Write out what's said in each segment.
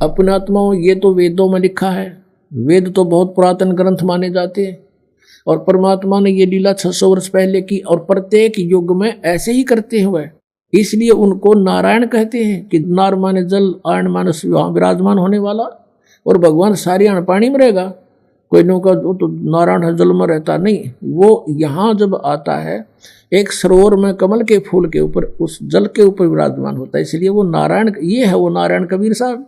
अपने आत्माओं, ये तो वेदों में लिखा है, वेद तो बहुत पुरातन ग्रंथ माने जाते हैं, और परमात्मा ने ये लीला 600 वर्ष पहले की, और प्रत्येक युग में ऐसे ही करते हुए, इसलिए उनको नारायण कहते हैं कि नार माने जल, आयन माने वहाँ विराजमान होने वाला, और भगवान सारी अण पानी में रहेगा। कोई नौका तो नारायण है जल में रहता नहीं, वो यहाँ जब आता है एक सरोवर में कमल के फूल के ऊपर, उस जल के ऊपर विराजमान होता है, इसलिए वो नारायण, ये है वो नारायण कबीर साहब।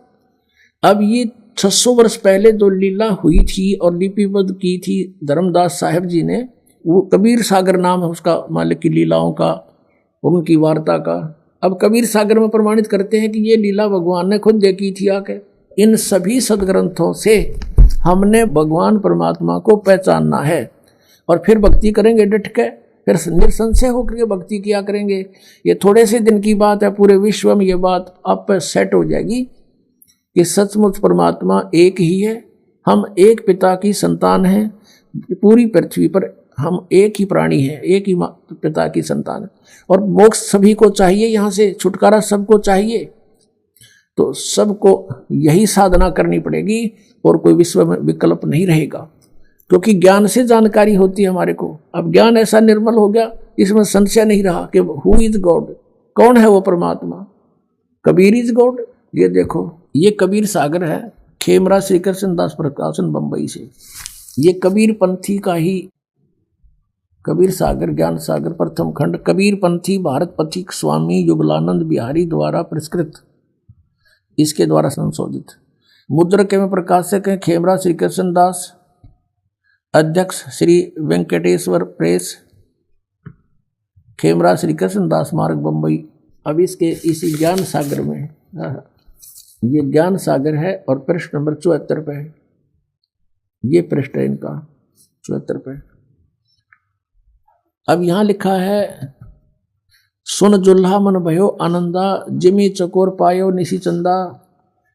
अब ये 600 वर्ष पहले जो लीला हुई थी और लिपिबद्ध की थी धर्मदास साहब जी ने, वो कबीर सागर नाम है उसका, मालिक की लीलाओं का, उनकी वार्ता का। अब कबीर सागर में प्रमाणित करते हैं कि ये लीला भगवान ने खुद देखी थी आके। इन सभी सदग्रंथों से हमने भगवान परमात्मा को पहचानना है, और फिर भक्ति करेंगे डट के, फिर निसंशय होकर के भक्ति किया करेंगे। ये थोड़े से दिन की बात है, पूरे विश्व में ये बात आप पर सेट हो जाएगी कि सचमुच परमात्मा एक ही है, हम एक पिता की संतान हैं, पूरी पृथ्वी पर हम एक ही प्राणी हैं, एक ही पिता की संतान है, और मोक्ष सभी को चाहिए, यहाँ से छुटकारा सबको चाहिए। तो सबको यही साधना करनी पड़ेगी, और कोई विश्व में विकल्प नहीं रहेगा, क्योंकि ज्ञान से जानकारी होती है हमारे को। अब ज्ञान ऐसा निर्मल हो गया, इसमें संशय नहीं रहा कि हु इज गॉड, कौन है वो परमात्मा। Kabir is God. ये देखो, ये कबीर सागर है, खेमरा श्री कृष्ण दास प्रकाशन बंबई से। ये कबीर पंथी का ही कबीर सागर ज्ञान सागर प्रथम खंड, कबीर पंथी भारत पथिक स्वामी युगलानंद बिहारी द्वारा पुरस्कृत, इसके द्वारा संशोधित। मुद्रक में प्रकाशक हैं खेमरा श्री कृष्ण दास, अध्यक्ष श्री वेंकटेश्वर प्रेस, खेमरा श्री कृष्ण दास मार्ग बंबई। अब इसके इसी ज्ञान सागर में, ये ज्ञान सागर है और पृष्ठ नंबर 74 पे है, ये पृष्ठ है इनका 74 पे। अब यहाँ लिखा है, सुन जुल्हा मन भयो आनंदा, जिमी चकोर पायो निशी चंदा,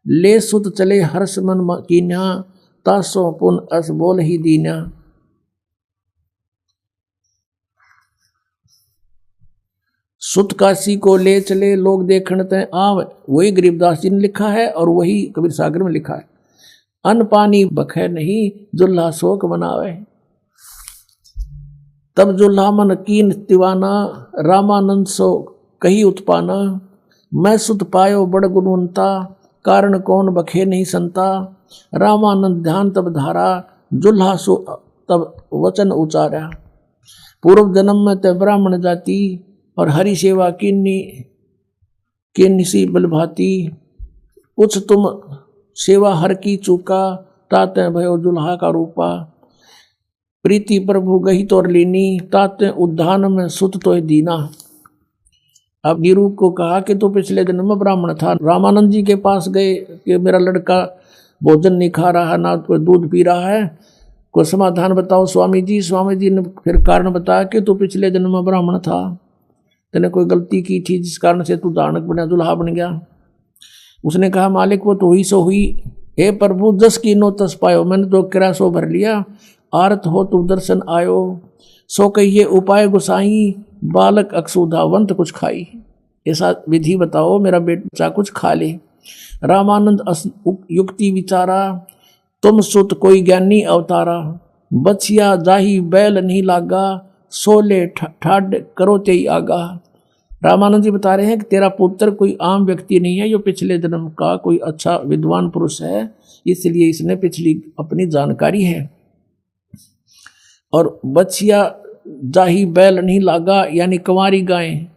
ले सुत चले हर्ष मन कीन्या, तासो पुन अस बोल ही दीन्या। सुत काशी को ले चले लोग देखण तय आव, वही गरीबदास जी ने लिखा है और वही कबीर सागर में लिखा है। अन्न पानी बखे नहीं, जुल्हा शोक मनावे, तब जुल्हा मन कीन तिवाना, रामानंद सो कही उत्पाना, मैं सुत पायो बड़ गुणवंता, कारण कौन बखे नहीं संता, रामानंद ध्यान तब धारा, जुल्हा सो तब वचन उचारा, पूर्व जन्म में ते ब्राह्मण जाति, और हरि सेवा किन्नी सी बलभाती, कुछ तुम सेवा हर की चूका, ताते भयो जुल्हा का रूपा, प्रीति प्रभु गही तोर लीनी, ताते उद्धान में सुत तो दीना। अब नीरू को कहा कि तो पिछले जन्म में ब्राह्मण था, रामानंद जी के पास गए कि मेरा लड़का भोजन नहीं खा रहा, ना कोई दूध पी रहा है, कोई समाधान बताओ स्वामी जी। स्वामी जी ने फिर कारण बताया कि तू पिछले जन्म में ब्राह्मण था, तेने कोई गलती की थी जिस कारण से तू दानक बना, दुल्हा बन गया। उसने कहा मालिक वो तो हुई सो हुई, हे प्रभु जस की नो तस पायो, मैंने तो किरा सो भर लिया, आरत हो तू दर्शन आयो, सो कहिए उपाय गुसाई, बालक अक्षुधावंत कुछ खाई। ऐसा विधि बताओ मेरा बेटा कुछ खा ले। रामानंद युक्ति विचारा, तुम सुत कोई ज्ञानी अवतारा, बचिया जाही बैल नहीं लागा, सोले ठाड करो ते आगा। रामानंद जी बता रहे हैं कि तेरा पुत्र कोई आम व्यक्ति नहीं है, जो पिछले जन्म का कोई अच्छा विद्वान पुरुष है, इसलिए इसने पिछली अपनी जानकारी है। और बचिया जाही बैल नहीं लागा, यानी कुंवारी गाय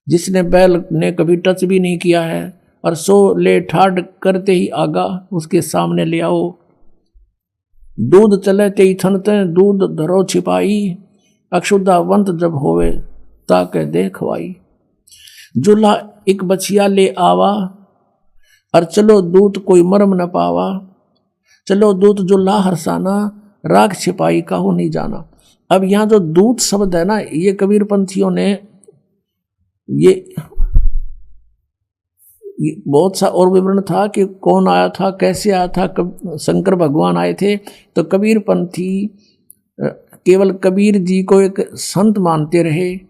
जिसने बैल ने कभी टच भी नहीं किया है, और सो ले ठाड करते ही आगा, उसके सामने ले आओ। दूध चले ते थनते, दूध धरो छिपाई, अक्षुधावंत जब होवे ताके दे खवाई। जुल्हा एक बछिया ले आवा, और चलो दूत कोई मरम न पावा, चलो दूत जुल्हा हरसाना, राग छिपाई काहू नहीं जाना। अब यहाँ जो दूत शब्द है ना, ये कबीर पंथियों ने ये बहुत सा और विवरण था कि कौन आया था, कैसे आया था, शंकर भगवान आए थे। तो कबीर पंथी केवल कबीर जी को एक संत मानते रहे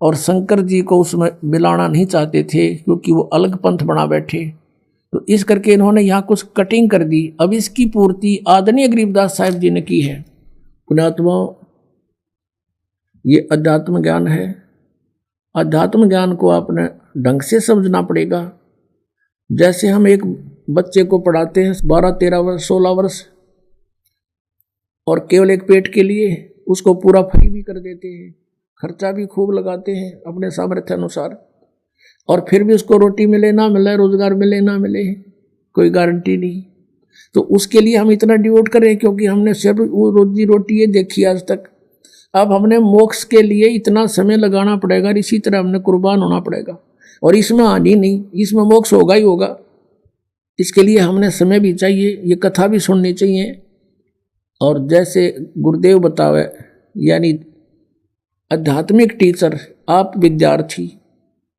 और शंकर जी को उसमें मिलाना नहीं चाहते थे, क्योंकि वो अलग पंथ बना बैठे। तो इस करके इन्होंने यहाँ कुछ कटिंग कर दी। अब इसकी पूर्ति आदरणीय गरीबदास साहिब जी ने की है। पुण्यात्मा, ये अध्यात्म ज्ञान है। अध्यात्म ज्ञान को आपने ढंग से समझना पड़ेगा। जैसे हम एक बच्चे को पढ़ाते हैं 12, 13 वर्ष, 16 वर्ष, और केवल एक पेट के लिए उसको पूरा फ्री भी कर देते हैं, खर्चा भी खूब लगाते हैं अपने सामर्थ्य अनुसार, और फिर भी उसको रोटी मिले ना मिले, रोजगार मिले ना मिले, कोई गारंटी नहीं। तो उसके लिए हम इतना डिवोट करें क्योंकि हमने सिर्फ वो रोजी रोटी ये देखी आज तक। अब हमने मोक्ष के लिए इतना समय लगाना पड़ेगा, इसी तरह हमने कुर्बान होना पड़ेगा, और इसमें हानि नहीं, इसमें मोक्ष होगा ही होगा। इसके लिए हमने समय भी चाहिए, ये कथा भी सुननी चाहिए। और जैसे गुरुदेव बतावे, यानी आध्यात्मिक टीचर, आप विद्यार्थी,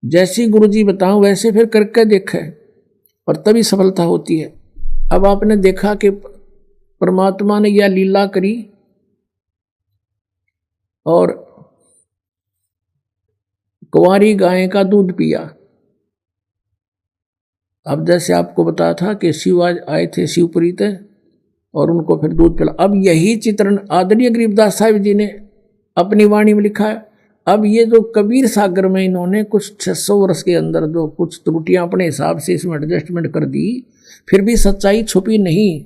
जैसी गुरुजी बताऊं वैसे फिर करके देखे और तभी सफलता होती है। अब आपने देखा कि परमात्मा ने यह लीला करी और कुंवारी गाय का दूध पिया। अब जैसे आपको बताया था कि शिव आज आए थे शिवपुरी थे और उनको फिर दूध पिला। अब यही चित्रण आदरणीय गरीबदास साहिब जी ने अपनी वाणी में लिखा है। अब ये जो कबीर सागर में इन्होंने कुछ 600 वर्ष के अंदर जो कुछ त्रुटियां अपने हिसाब से इसमें एडजस्टमेंट कर दी, फिर भी सच्चाई छुपी नहीं,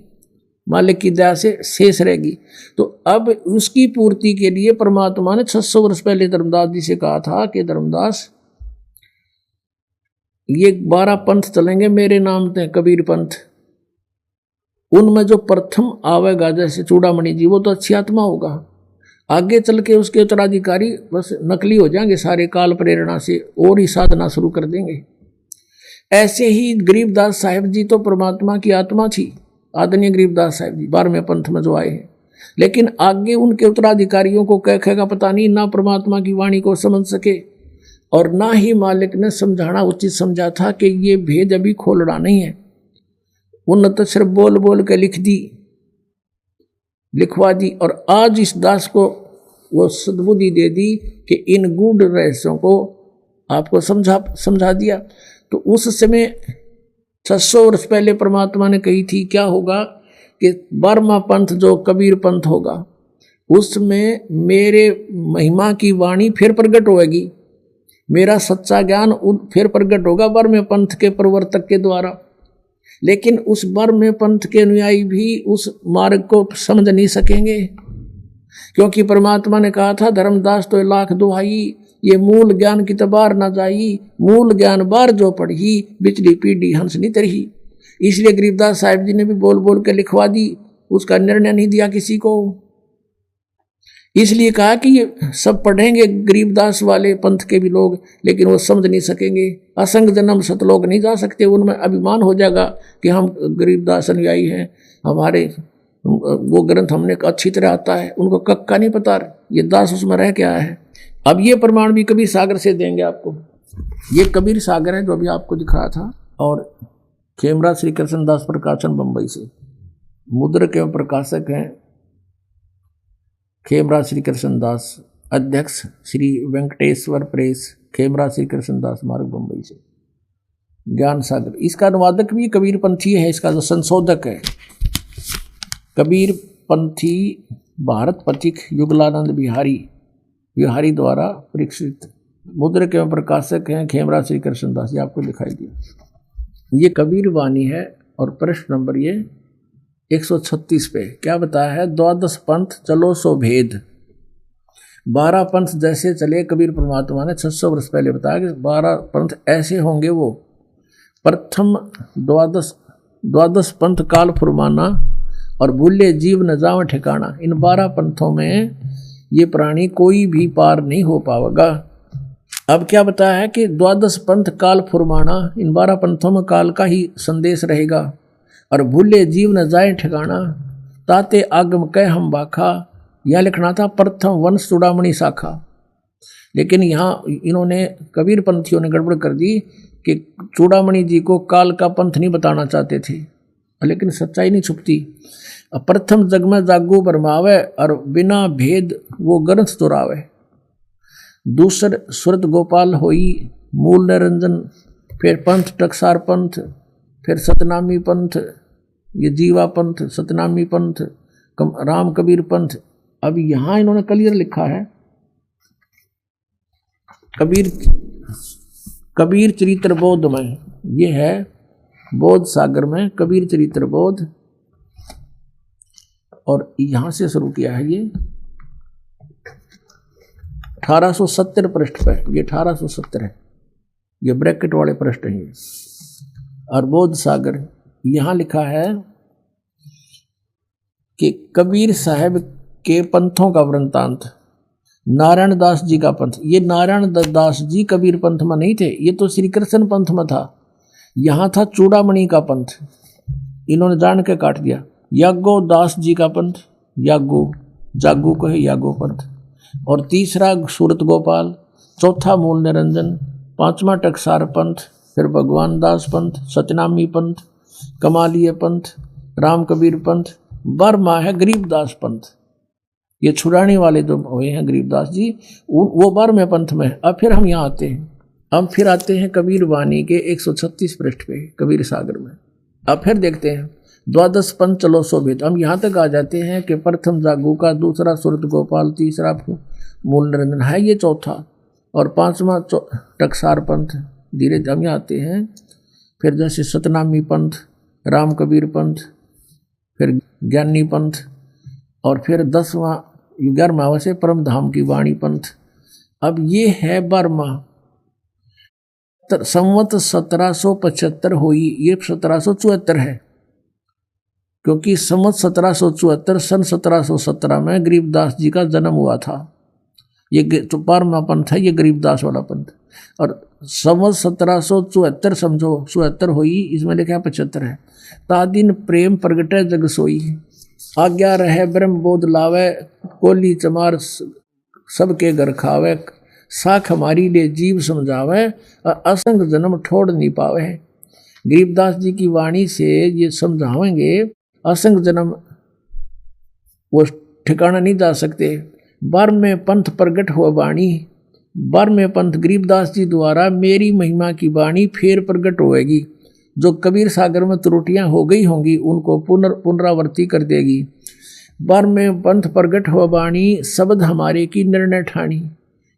मालिक की दया से शेष रहेगी। तो अब उसकी पूर्ति के लिए परमात्मा ने 600 वर्ष पहले धर्मदास जी से कहा था कि धर्मदास, ये 12 पंथ चलेंगे मेरे नाम से, कबीर पंथ। उनमें जो प्रथम आवेगा जैसे चूड़ामणि जी, वो तो अच्छी आत्मा होगा। आगे चल के उसके उत्तराधिकारी बस नकली हो जाएंगे सारे, काल प्रेरणा से और ही साधना शुरू कर देंगे। ऐसे ही गरीबदास साहिब जी तो परमात्मा की आत्मा थी, आदरणीय गरीबदास साहिब जी 12वें पंथ में जो आए हैं। लेकिन आगे उनके उत्तराधिकारियों को कह का पता नहीं, ना परमात्मा की वाणी को समझ सके और ना ही मालिक ने समझाना उचित समझा था कि ये भेद अभी खोलना नहीं है। उन्होंने तो सिर्फ बोल बोल के लिखवा दी और आज इस दास को वो सद्बुद्धि दे दी कि इन गूढ़ रहस्यों को आपको समझा दिया। तो उस समय 600 वर्ष पहले परमात्मा ने कही थी क्या होगा कि 12वां पंथ जो कबीर पंथ होगा, उसमें मेरे महिमा की वाणी फिर प्रकट होगी, मेरा सच्चा ज्ञान फिर प्रकट होगा 12वें पंथ के प्रवर्तक के द्वारा। लेकिन उस 12वें पंथ के अनुयायी भी उस मार्ग को समझ नहीं सकेंगे, क्योंकि परमात्मा ने कहा था धर्मदास तो लाख दुहाई, ये मूल ज्ञान की तबार न जाई, मूल ज्ञान बार जो पढ़ी, बिचली पीढ़ी हंस नहीं तरही। इसलिए गरीबदास साहिब जी ने भी बोल बोल के लिखवा दी, उसका निर्णय नहीं दिया किसी को। इसलिए कहा कि ये सब पढ़ेंगे गरीबदास वाले पंथ के भी लोग, लेकिन वो समझ नहीं सकेंगे। असंग जन्म सतलोक नहीं जा सकते, उनमें अभिमान हो जाएगा कि हम गरीबदास अनुयायी हैं, हमारे वो ग्रंथ हमने अच्छी तरह आता है, उनको कक्का नहीं पता ये दास उसमें रह क्या है। अब ये प्रमाण भी कबीर सागर से देंगे आपको। ये कबीर सागर है जो अभी आपको दिखाया था, और खेमरा श्री कृष्ण दास प्रकाशन बम्बई से, मुद्रक एवं प्रकाशक हैं खेमरा श्री कृष्ण दास, अध्यक्ष श्री वेंकटेश्वर प्रेस, खेमरा श्री कृष्ण दास मार्ग बम्बई से। ज्ञान सागर, इसका अनुवादक भी कबीर पंथी है, इसका जो संशोधक है कबीर पंथी भारत पथिक युगलानंद बिहारी द्वारा परीक्षित। मुद्रक एवं प्रकाशक हैं खेमरा श्री कृष्ण दास, ये आपको दिखाई दिया। ये कबीर वाणी है और प्रश्न नंबर ये 136 पे क्या बताया है, 12 पंथ चलो सो भेद। 12 पंथ जैसे चले कबीर परमात्मा ने 600 वर्ष पहले बताया कि 12 पंथ ऐसे होंगे। वो प्रथम 12 पंथ काल फुरमाना और भूले जीव न जाव ठिकाना। इन 12 पंथों में ये प्राणी कोई भी पार नहीं हो पाएगा। अब क्या बताया है कि 12 पंथ काल फुरमाना, इन 12 पंथों में काल का ही संदेश रहेगा। और भूले जीव न जाए ठिकाना, ताते आगम कह हम बाखा। यह लिखना था प्रथम वंश चूड़ामणि शाखा, लेकिन यहाँ इन्होंने कबीर पंथियों ने गड़बड़ कर दी कि चूड़ामणि जी को काल का पंथ नहीं बताना चाहते थे, लेकिन सच्चाई नहीं छुपती। प्रथम जग में जागू बरमावे और बिना भेद वो ग्रंथ तुरावे। दूसर सुरत गोपाल होई मूल निरंजन, फिर पंथ टकसार पंथ, फिर सतनामी पंथ, ये जीवा पंथ, सतनामी पंथ, राम कबीर पंथ। अब यहां इन्होंने क्लियर लिखा है कबीर चरित्र बोध में, ये है बोध सागर में कबीर चरित्र बोध, और यहां से शुरू किया है ये 1870 पृष्ठ पे, ये 1870 है, ये ब्रैकेट वाले पृष्ठ हैं ये। और बोध सागर यहां लिखा है कि कबीर साहब के पंथों का वृंतांत, नारायण दास जी का पंथ। ये नारायण दास जी कबीर पंथ में नहीं थे, ये तो श्री कृष्ण पंथ में था। यहाँ था चूड़ामणि का पंथ, इन्होंने जान के काट दिया। यागो दास जी का पंथ, जागो को है यागो पंथ। और तीसरा सूरत गोपाल, चौथा मूल निरंजन, पांचवा टकसार पंथ, फिर भगवान दास पंथ, सतनामी पंथ, कमालिया पंथ, राम कबीर पंथ, बर्मा है गरीबदास पंथ। ये छुड़ाने वाले जो हुए हैं गरीबदास जी, वो बर्मा पंथ में। अब फिर हम यहाँ आते हैं, हम फिर आते हैं कबीर वाणी के 136 पृष्ठ पे कबीर सागर में। अब फिर देखते हैं द्वादश पंथ चलो शोभित। हम यहाँ तक आ जाते हैं कि प्रथम जागू का, दूसरा सूरत गोपाल, तीसरा मूल निरंजन है, ये चौथा, और पांचवा टकसार पंथ। धीरे हम यहाँ आते हैं फिर जैसे सतनामी पंथ, राम कबीर पंथ, फिर ज्ञानी पंथ, और फिर 11वां से परम धाम की वाणी पंथ। अब ये है बर्मा। संवत 1775 हुई, ये 1774 है, क्योंकि संवत 1774 सन 1717 में गरीबदास जी का जन्म हुआ था। ये जो बर्मा पंथ है ये गरीबदास वाला पंथ। और संवत 1774 समझो 74 हुई, इसमें लिखा 75 है। तादिन प्रेम प्रगटे जग सोई, आज्ञा रहे ब्रह्म बोध लावे, कोली चमार सबके घर खावे, साख हमारी ले जीव समझावे, और असंग जन्म ठोड़ नहीं पावे। गरीबदास जी की वाणी से ये समझावेंगे, असंग जन्म वो ठिकाना नहीं जा सकते। बर में पंथ प्रगट हुआ वाणी, बर में पंथ गरीबदास जी द्वारा मेरी महिमा की वाणी फिर प्रगट होएगी। जो कबीर सागर में त्रुटियां हो गई होंगी उनको पुनरावृत्ति कर देगी। बर में पंथ प्रगट हुआ वाणी, शब्द हमारे की निर्णय ठानी।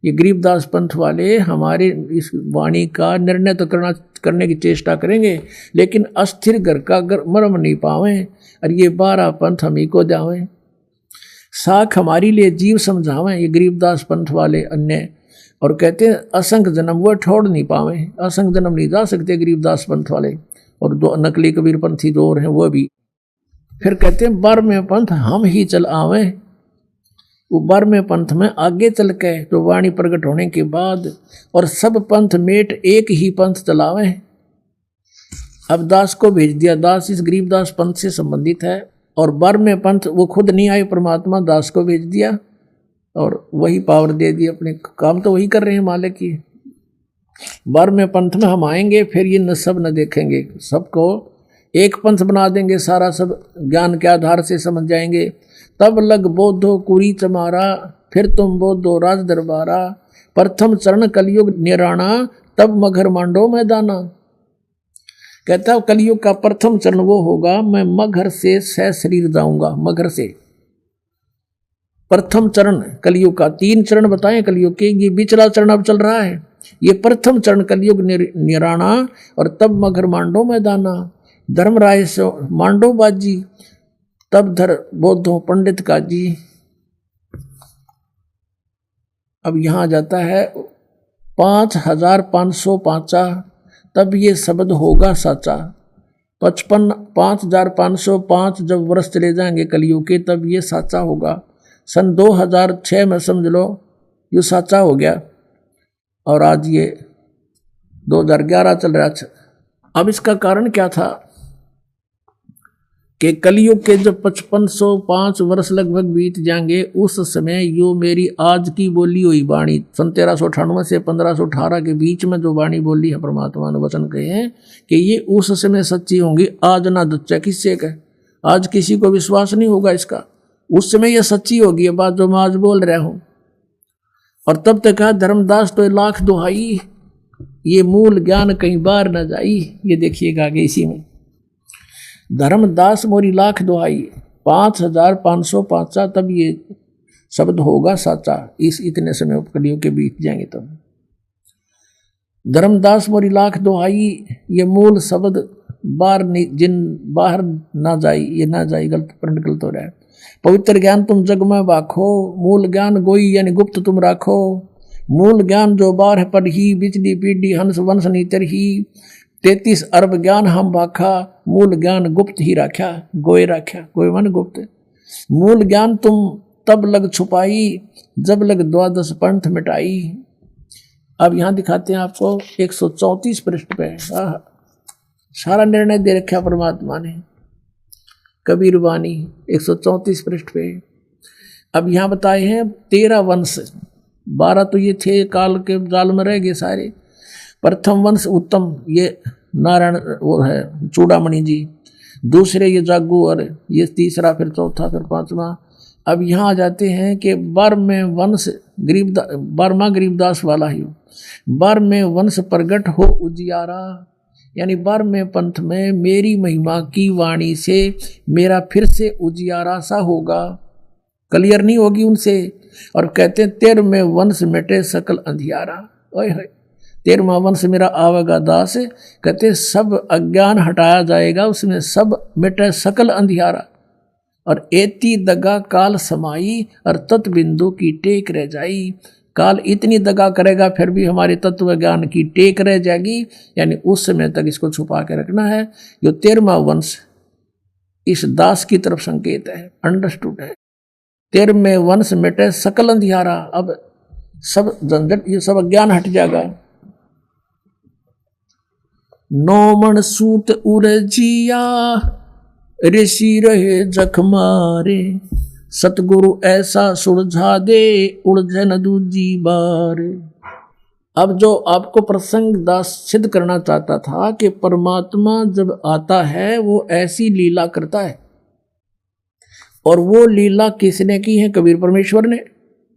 ये गरीबदास पंथ वाले हमारे इस वाणी का निर्णय तो करने की चेष्टा करेंगे, लेकिन अस्थिर घर का मरम नहीं पावें, और ये 12 पंथ हम ही को जावें। साख हमारी लिए जीव समझावें, ये गरीबदास पंथ वाले अन्य। और कहते हैं असंग जन्म वो ठोड़ नहीं पावे, असंग जन्म नहीं जा सकते गरीबदास पंथ वाले। और दो नकली कबीर पंथी दो और हैं वो भी। फिर कहते हैं बर में पंथ हम ही चल आवे। वो बर में पंथ में आगे चल के तो वाणी प्रकट होने के बाद, और सब पंथ मेट एक ही पंथ चलावे। अब दास को भेज दिया, दास इस गरीबदास पंथ से संबंधित है। और बर में पंथ वो खुद नहीं आए, परमात्मा दास को भेज दिया और वही पावर दे दी, अपने काम तो वही कर रहे हैं मालिक की। बर में पंथ में हम आएंगे, फिर ये न सब न देखेंगे, सबको एक पंथ बना देंगे, सारा सब ज्ञान के आधार से समझ जाएंगे। तब लग बोधो कुरी चमारा, फिर तुम बोधो राज दरबारा, प्रथम चरण कलयुग निराणा, तब मगर मांडो मैदाना। कहता कलयुग का प्रथम चरण वो होगा, मैं मगर से सह शरीर जाऊंगा। मगर से प्रथम चरण कलयुग का, 3 चरण बताएं कलयुग के, ये पिछला चरण अब चल रहा है। ये प्रथम चरण कलयुग निराणा, और तब मगर मांडो मैदाना। धर्मराय से मांडो बाजी, तब धर बौद्धों पंडित काजी। अब यहां जाता है 5505, तब ये शब्द होगा साचा। 5505 जब वर्ष चले जाएंगे कलयुग के, तब ये साचा होगा। सन 2006 में समझ लो ये साचा हो गया, और आज ये 2011 चल रहा है। अब इसका कारण क्या था कि कलयुग के जब 5505 वर्ष लगभग बीत जाएंगे, उस समय यो मेरी आज की बोली हुई वाणी, सन 1398 से 1518 के बीच में जो वाणी बोली है परमात्मा ने, वचन कहे हैं कि ये उस समय सच्ची होंगी। आज ना दुच्चा किससे कहे, आज किसी को विश्वास नहीं होगा इसका। उस समय ये सच्ची होगी, ये बात जो मैं आज बोल रहा हूं। और तब तक कहा धर्मदास तो लाख दुहाई, ये मूल ज्ञान कहीं बार न जाई। ये देखिएगा आगे इसी में धर्मदास मोरी लाख दुहाई, 5505 तब ये शब्द होगा साचा। इस इतने समय उपकलियों के बीत जाएंगे तब। धर्मदास मोरी लाख दुहाई, ये मूल शब्द बाहर ना जाई, ये ना जाई, गलत हो रहा है। पवित्र ज्ञान तुम जग में बाखो, मूल ज्ञान गोई यानी गुप्त तुम राखो। मूल ज्ञान जो बार पर ही, बिचली पीढ़ी हंस वंश नीतर ही। 33 अरब ज्ञान हम बाखा, मूल ज्ञान गुप्त ही राख्या, गोए राख्या, गोए मन गुप्त। मूल ज्ञान तुम तब लग छुपाई, जब लग 12 पंथ मिटाई। अब यहां दिखाते हैं आपको 134 पृष्ठ पे सारा निर्णय दे रखा परमात्मा ने, कबीर वाणी 134 पृष्ठ पे। अब यहां बताए हैं 13 वंश, 12 तो ये थे काल के जाल में रह गए सारे। प्रथम वंश उत्तम, ये नारायण वो है चूड़ामणि जी। दूसरे ये जागू, और ये तीसरा, फिर चौथा, फिर पांचवा। अब यहाँ आ जाते हैं कि 12वें वंश 12वां गरीबदास वाला ही। 12वें वंश प्रगट हो उजियारा, यानी 12वें पंथ में मेरी महिमा की वाणी से मेरा फिर से उजियारा सा होगा, क्लियर नहीं होगी उनसे। और कहते हैं 13वें वंश मिटे सकल अंधियारा। ओए होए, 13वां वंश मेरा आवेगा दास, कहते सब अज्ञान हटाया जाएगा, उसमें सब मिटे सकल अंधियारा। और एती दगा काल समाई, और तत्बिंदु की टेक रह जाई। काल इतनी दगा करेगा फिर भी हमारे तत्व ज्ञान की टेक रह जाएगी, यानी उस समय तक इसको छुपा के रखना है। जो 13वां वंश इस दास की तरफ संकेत है, अंडरस्टूड है। 13वें वंश मिटे सकल अंधियारा, अब सब झंझट, ये सब अज्ञान हट जाएगा। नौमन सूत उरजिया, ऋषि रहे जखमारे। सतगुरु ऐसा सुलझा दे, उलझन दूजी बार। अब जो आपको प्रसंग दास सिद्ध करना चाहता था कि परमात्मा जब आता है वो ऐसी लीला करता है, और वो लीला किसने की है? कबीर परमेश्वर ने,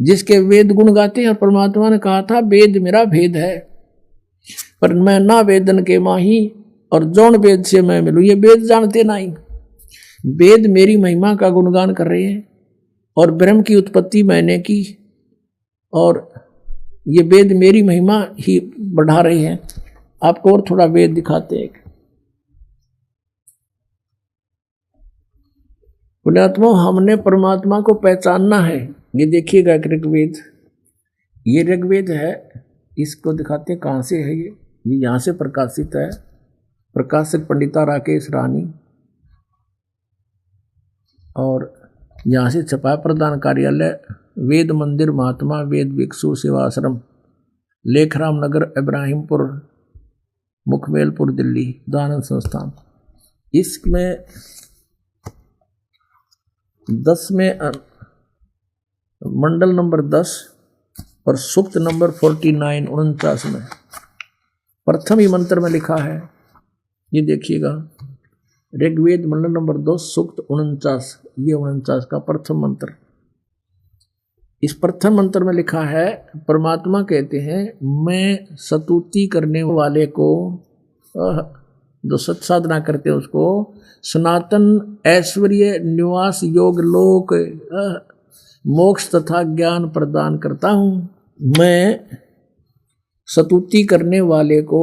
जिसके वेद गुण गाते हैं। और परमात्मा ने कहा था वेद मेरा भेद है, पर मैं ना वेदन के माही, और जौन वेद से मैं मिलूं। ये वेद जानते नहीं, वेद मेरी महिमा का गुणगान कर रहे हैं, और ब्रह्म की उत्पत्ति मैंने की, और ये वेद मेरी महिमा ही बढ़ा रहे हैं। आपको और थोड़ा वेद दिखाते हैं। पुण्यात्मा, हमने परमात्मा को पहचानना है। ये देखिएगा ऋग्वेद, ये ऋग्वेद है, इसको दिखाते हैं कहाँ से है। ये यहाँ से प्रकाशित है, प्रकाशक पंडिता राकेश रानी, और यहाँ से छपा प्रधान कार्यालय वेद मंदिर महात्मा वेद भिक्षु सेवाश्रम, लेखराम नगर, इब्राहिमपुर, मुखमेलपुर, दिल्ली, दानंद संस्थान। इसमें 10वें मंडल नंबर 10 और सूक्त नंबर 49 49 में प्रथम ही मंत्र में लिखा है। ये देखिएगा, ऋग्वेद मंडल नंबर 2 सूक्त 49, ये 49 का प्रथम मंत्र। इस प्रथम मंत्र में लिखा है, परमात्मा कहते हैं मैं स्तुति करने वाले को, जो सत साधना करते हैं उसको, सनातन ऐश्वर्य निवास योग लोक मोक्ष तथा ज्ञान प्रदान करता हूँ। मैं स्तुति करने वाले को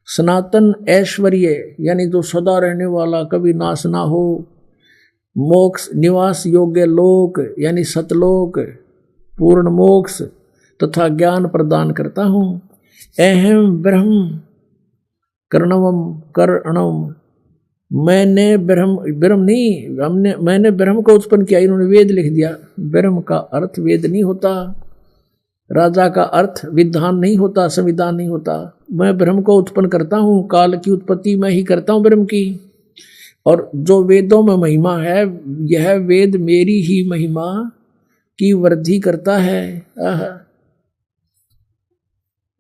सनातन ऐश्वर्य, यानी जो सदा रहने वाला, कभी नाश ना हो, मोक्ष निवास योग्य लोक यानी सतलोक, पूर्ण मोक्ष तथा ज्ञान प्रदान करता हूँ। अहम ब्रह्म कर्णवम कर्णम, मैंने ब्रह्म नहीं, मैंने ब्रह्म को उत्पन्न किया। इन्होंने वेद लिख दिया। ब्रह्म का अर्थ वेद नहीं होता, राजा का अर्थ विधान नहीं होता, संविधान नहीं होता। मैं ब्रह्म को उत्पन्न करता हूँ, काल की उत्पत्ति मैं ही करता हूँ ब्रह्म की। और जो वेदों में महिमा है, यह वेद मेरी ही महिमा की वृद्धि करता है।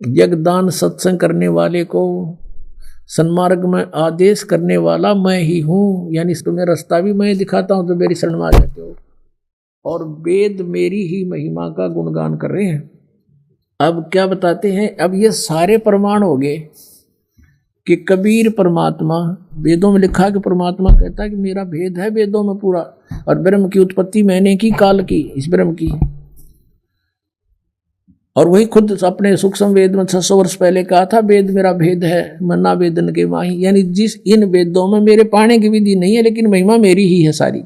यज्ञदान सत्संग करने वाले को सन्मार्ग में आदेश करने वाला मैं ही हूँ, यानी तुम्हें रास्ता भी मैं दिखाता हूँ तो मेरी शरण में आ जाते हो। और वेद मेरी ही महिमा का गुणगान कर रहे हैं। अब क्या बताते हैं, अब ये सारे प्रमाण हो गए कि कबीर परमात्मा, वेदों में लिखा कि परमात्मा कहता है कि मेरा भेद है वेदों में पूरा, और ब्रह्म की उत्पत्ति मैंने की, काल की, इस ब्रह्म की। और वही खुद अपने सूक्ष्म वेद में 600 वर्ष पहले कहा था, वेद मेरा भेद है, मन्ना वेदन के माही, यानी जिस इन वेदों में मेरे पाने की विधि नहीं है, लेकिन महिमा मेरी ही है सारी।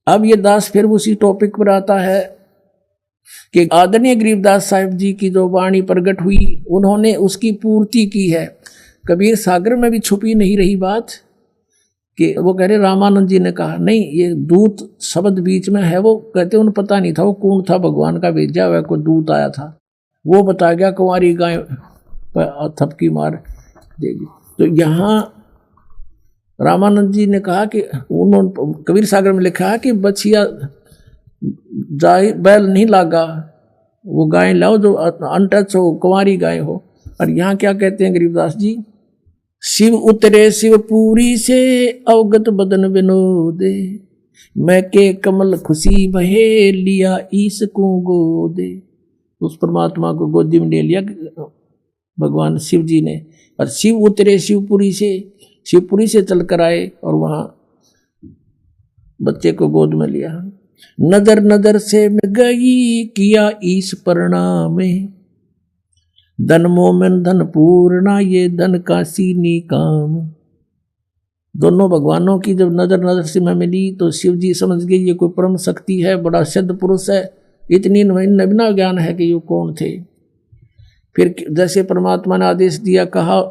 अब ये दास फिर उसी टॉपिक पर आता है कि आदरणीय गरीबदास साहिब जी की जो वाणी प्रकट हुई, उन्होंने उसकी पूर्ति की है। कबीर सागर में भी छुपी नहीं रही बात कि वो कह रहे, रामानंद जी ने कहा नहीं, ये दूत शब्द बीच में है, वो कहते उन्हें पता नहीं था वो कौन था, भगवान का भेजा हुआ कोई दूत आया था, वो बता गया कुंवारी गाय पर थपकी मार देगी। तो यहाँ रामानंद जी ने कहा कि उन्होंने कबीर सागर में लिखा है कि बछिया जाए बैल नहीं लागा, वो गाय लाओ जो अनटच हो, कुंवारी गाय हो। और यहाँ क्या कहते हैं गरीबदास जी, शिव उतरे शिवपुरी से अवगत बदन विनोदे, मैं के कमल खुशी बहे लिया ईश को गोदे। उस परमात्मा को गोदी में ले लिया भगवान शिव जी ने। और शिव उतरे शिवपुरी से, शिवपुरी से चल कर आए और वहाँ बच्चे को गोद में लिया। नजर नजर से मिल गई किया ईश परिणामे, धन मोमन धन पूर्णा ये धन का सीनी काम। दोनों भगवानों की जब नजर नजर से मैं मिली तो शिव जी समझ गए ये कोई परम शक्ति है, बड़ा सिद्ध पुरुष है, इतनी नवीना ज्ञान है कि ये कौन थे। फिर जैसे परमात्मा ने आदेश दिया, कहा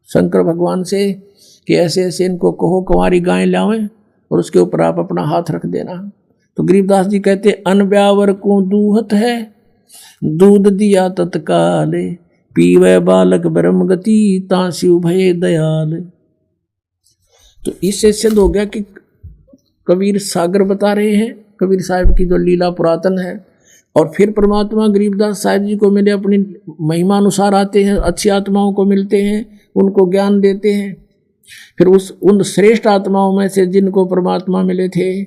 शंकर भगवान से कि ऐसे ऐसे इनको कहो कुंवारी गाय लावें और उसके ऊपर आप अपना हाथ रख देना। तो गरीबदास जी कहते, अनब्यावर को दूहत है दूध दिया तत्काल, पीवे बालक ब्रह्म गति ता शिव भय दयाल। तो इससे सिद्ध हो गया कि कबीर सागर बता रहे हैं, कबीर साहिब की जो लीला पुरातन है। और फिर परमात्मा गरीबदास साहिब जी को मिले, अपनी महिमा अनुसार आते हैं, अच्छी आत्माओं को मिलते हैं, उनको ज्ञान देते हैं। फिर उन श्रेष्ठ आत्माओं में से जिनको परमात्मा मिले थे,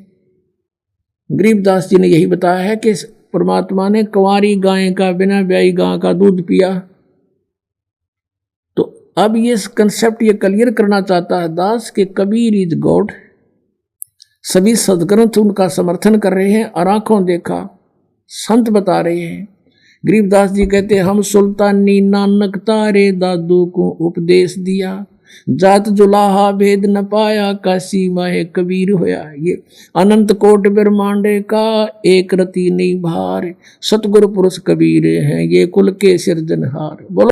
गरीबदास जी ने यही बताया है कि परमात्मा ने कुंवारी गाय का, बिना ब्याई गाय का दूध पिया। तो अब ये कंसेप्ट ये क्लियर करना चाहता है दास कि कबीर इज गॉड। सभी सदग्रंथ उनका समर्थन कर रहे हैं और आंखों देखा संत बता रहे हैं। गरीबदास जी कहते हैं, हम सुल्तानी नानक तारे दादू को उपदेश दिया, जात जुलाहा भेद न पाया काशी माहे कबीर होया। ये अनंत कोट ब्रह्मांडे का एक रति नहीं भार, सतगुरु पुरुष कबीर हैं ये कुल के सिरजनहार। बोलो।